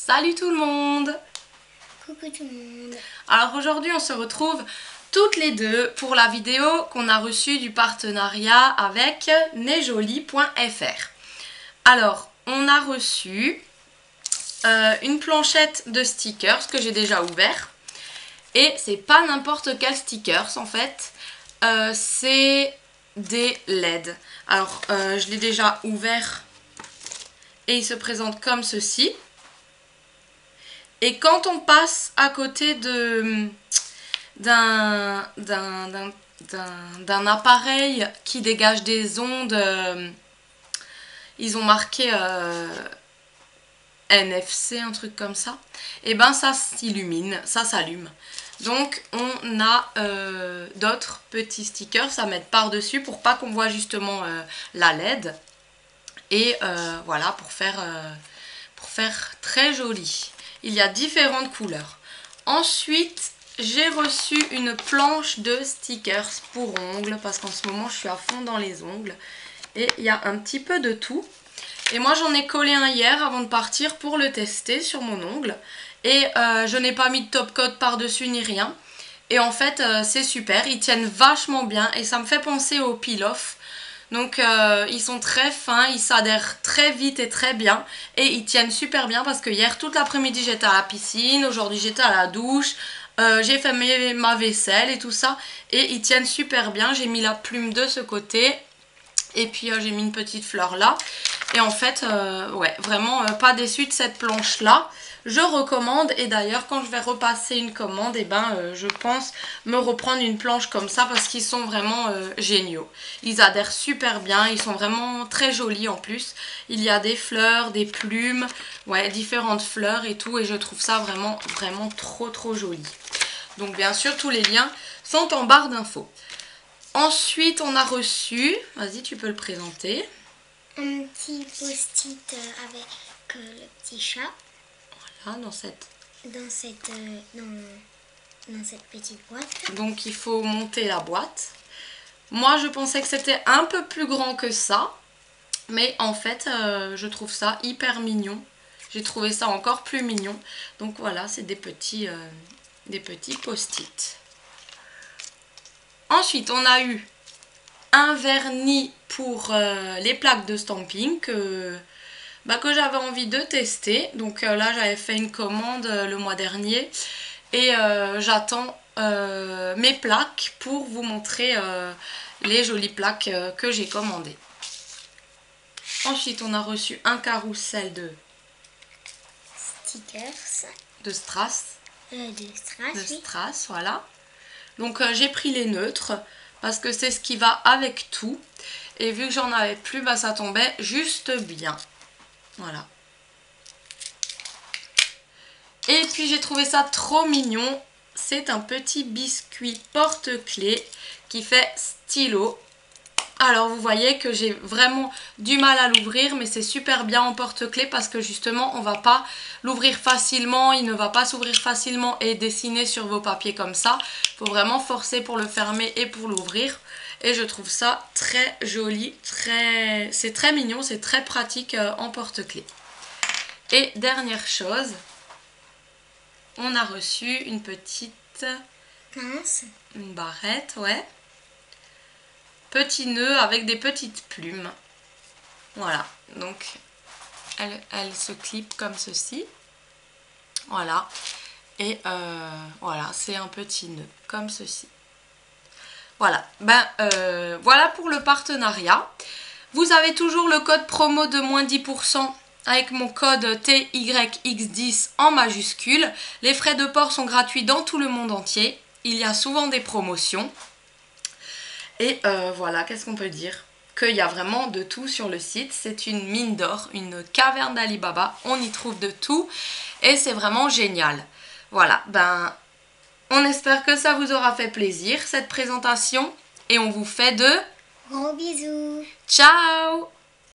Salut tout le monde! Coucou tout le monde. Alors aujourd'hui on se retrouve toutes les deux pour la vidéo qu'on a reçue du partenariat avec nejoli.fr. Alors on a reçu une planchette de stickers que j'ai déjà ouvert. Et c'est pas n'importe quel stickers en fait, c'est des LED. Alors je l'ai déjà ouvert et il se présente comme ceci. Et quand on passe à côté d'un appareil qui dégage des ondes, ils ont marqué NFC, un truc comme ça, et ben ça s'illumine, ça s'allume. Donc on a d'autres petits stickers à mettre par-dessus pour pas qu'on voit justement la LED. Et voilà, pour faire très joli. Il y a différentes couleurs. Ensuite, j'ai reçu une planche de stickers pour ongles parce qu'en ce moment, je suis à fond dans les ongles. Et il y a un petit peu de tout. Et moi, j'en ai collé un hier avant de partir pour le tester sur mon ongle. Et je n'ai pas mis de top coat par-dessus ni rien. Et en fait, c'est super. Ils tiennent vachement bien et ça me fait penser au peel-off. Donc ils sont très fins, ils s'adhèrent très vite et très bien. Et ils tiennent super bien parce que hier toute l'après-midi j'étais à la piscine, aujourd'hui j'étais à la douche, j'ai fait ma vaisselle et tout ça. Et ils tiennent super bien, j'ai mis la plume de ce côté. Et puis j'ai mis une petite fleur là. Et en fait, ouais, vraiment pas déçue de cette planche là. Je recommande, et d'ailleurs quand je vais repasser une commande, et je pense me reprendre une planche comme ça parce qu'ils sont vraiment géniaux. Ils adhèrent super bien, ils sont vraiment très jolis en plus. Il y a des fleurs, des plumes, ouais, différentes fleurs et tout, et je trouve ça vraiment trop joli. Donc bien sûr tous les liens sont en barre d'infos. Ensuite on a reçu, vas-y tu peux le présenter. Un petit post-it avec le petit chat. Voilà, dans cette petite boîte. Donc il faut monter la boîte. Moi je pensais que c'était un peu plus grand que ça. Mais en fait je trouve ça hyper mignon. J'ai trouvé ça encore plus mignon. Donc voilà, c'est des petits post-it. Ensuite on a eu un vernis pour les plaques de stamping que j'avais envie de tester. Donc là j'avais fait une commande le mois dernier et j'attends mes plaques pour vous montrer les jolies plaques que j'ai commandées. Ensuite on a reçu un carrousel de stickers de strass. De strass, voilà. Donc j'ai pris les neutres parce que c'est ce qui va avec tout. Et vu que j'en avais plus, ça tombait juste bien. Voilà. Et puis j'ai trouvé ça trop mignon. C'est un petit biscuit porte-clés qui fait stylo. Alors vous voyez que j'ai vraiment du mal à l'ouvrir, mais c'est super bien en porte-clés parce que justement on va pas l'ouvrir facilement, il ne va pas s'ouvrir facilement et dessiner sur vos papiers comme ça. Il faut vraiment forcer pour le fermer et pour l'ouvrir. Et je trouve ça très joli, c'est très mignon, c'est très pratique en porte-clés. Et dernière chose, on a reçu une petite pince, une barrette, ouais. Petit nœud avec des petites plumes. Voilà, donc elle se clip comme ceci. Voilà, et voilà, c'est un petit nœud comme ceci. Voilà, voilà pour le partenariat. Vous avez toujours le code promo de moins 10% avec mon code TYX10 en majuscule. Les frais de port sont gratuits dans tout le monde entier. Il y a souvent des promotions. Et voilà, qu'est-ce qu'on peut dire? Qu'il y a vraiment de tout sur le site. C'est une mine d'or, une caverne d'Ali Baba. On y trouve de tout et c'est vraiment génial. Voilà, on espère que ça vous aura fait plaisir cette présentation et on vous fait de gros bisous. ciao!